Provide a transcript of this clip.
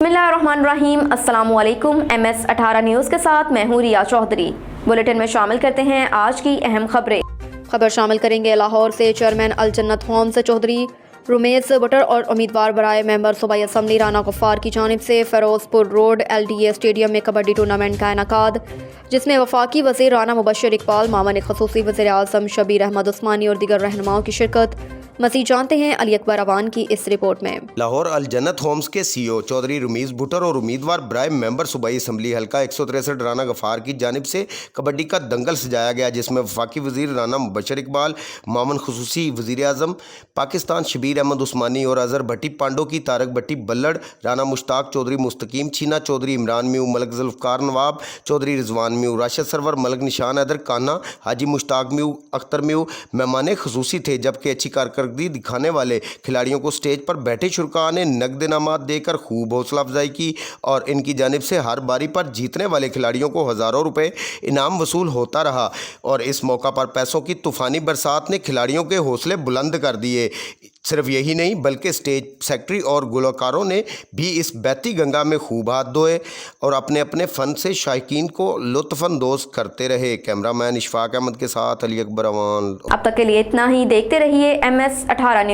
बिस्मिल्लाहिर्रहमानिर्रहीम। अस्सलामुअलैकुम। MS18 news के साथ मैं हूँ रिया चौधरी। बुलेटिन में शामिल करते हैं आज की अहम खबरें। खबर शामिल करेंगे लाहौर से चेयरमैन अल जन्नत होम्स चौधरी रुमेश बटर और उम्मीदवार बराए मेंबर सूबाई असम्बली राना गफ्फार की जानिब से फ़िरोज़पुर रोड LDA स्टेडियम में कबड्डी टूर्नामेंट का इनेकाद, जिसमें वफाकी वज़ीर राना मुबशर इकबाल, मामन ख़ुसूसी वज़ीर आज़म शबीर अहमद उस्मानी और दीगर रहनुमाओं की शिरकत। मज़ीद जानते हैं अली अकबर अवान की इस रिपोर्ट में। लाहौर अल जन्नत होम्स के CEO चौधरी रुमीज़ भुट्टर और उम्मीदवार बराए मेंबर सूबाई असम्बली हल्का 163 राना गफ्फार की जानिब से कबड्डी का दंगल सजाया गया, जिसमें वफाकी वज़ीर राना मुबशर इकबाल, मामन ख़ुसूसी वज़ीर आज़म पाकिस्तान शबीर अहमद उस्मानी और अज़हर भट्टी पांडो की तारक भट्टी बल्लड़, राना मुश्ताक चौधरी मुस्तकीम छीना चौधरी इमरान म्यू, मलक जुल्फ़कार नवाब चौधरी रिजवान म्यू, राशिद सरवर मलक निशान हैदर कान्हा, हाजी मुश्ताक म्यू, अख्तर म्यू मेहमान ख़ुसूसी थे। जबकि अच्छी कारकर्दगी दिखाने वाले खिलाड़ियों को स्टेज पर बैठे शुरका ने नकद इनामात देकर खूब हौसला अफजाई की और इनकी जानिब से हर बारी पर जीतने वाले खिलाड़ियों को हज़ारों रुपए इनाम वसूल होता रहा। और इस मौका पर पैसों की तूफ़ानी बरसात ने खिलाड़ियों के हौसले बुलंद कर दिए। सिर्फ यही नहीं बल्कि स्टेज सेक्रेटरी और गुलकारों ने भी इस बहती गंगा में खूब हाथ धोए और अपने अपने फ़न से शायकीन को लुत्फ़अंदोज़ करते रहे। कैमरामैन इशफाक अहमद के साथ अली अकबर अवान। अब तक के लिए इतना ही। देखते रहिए MS18 न्यूज़।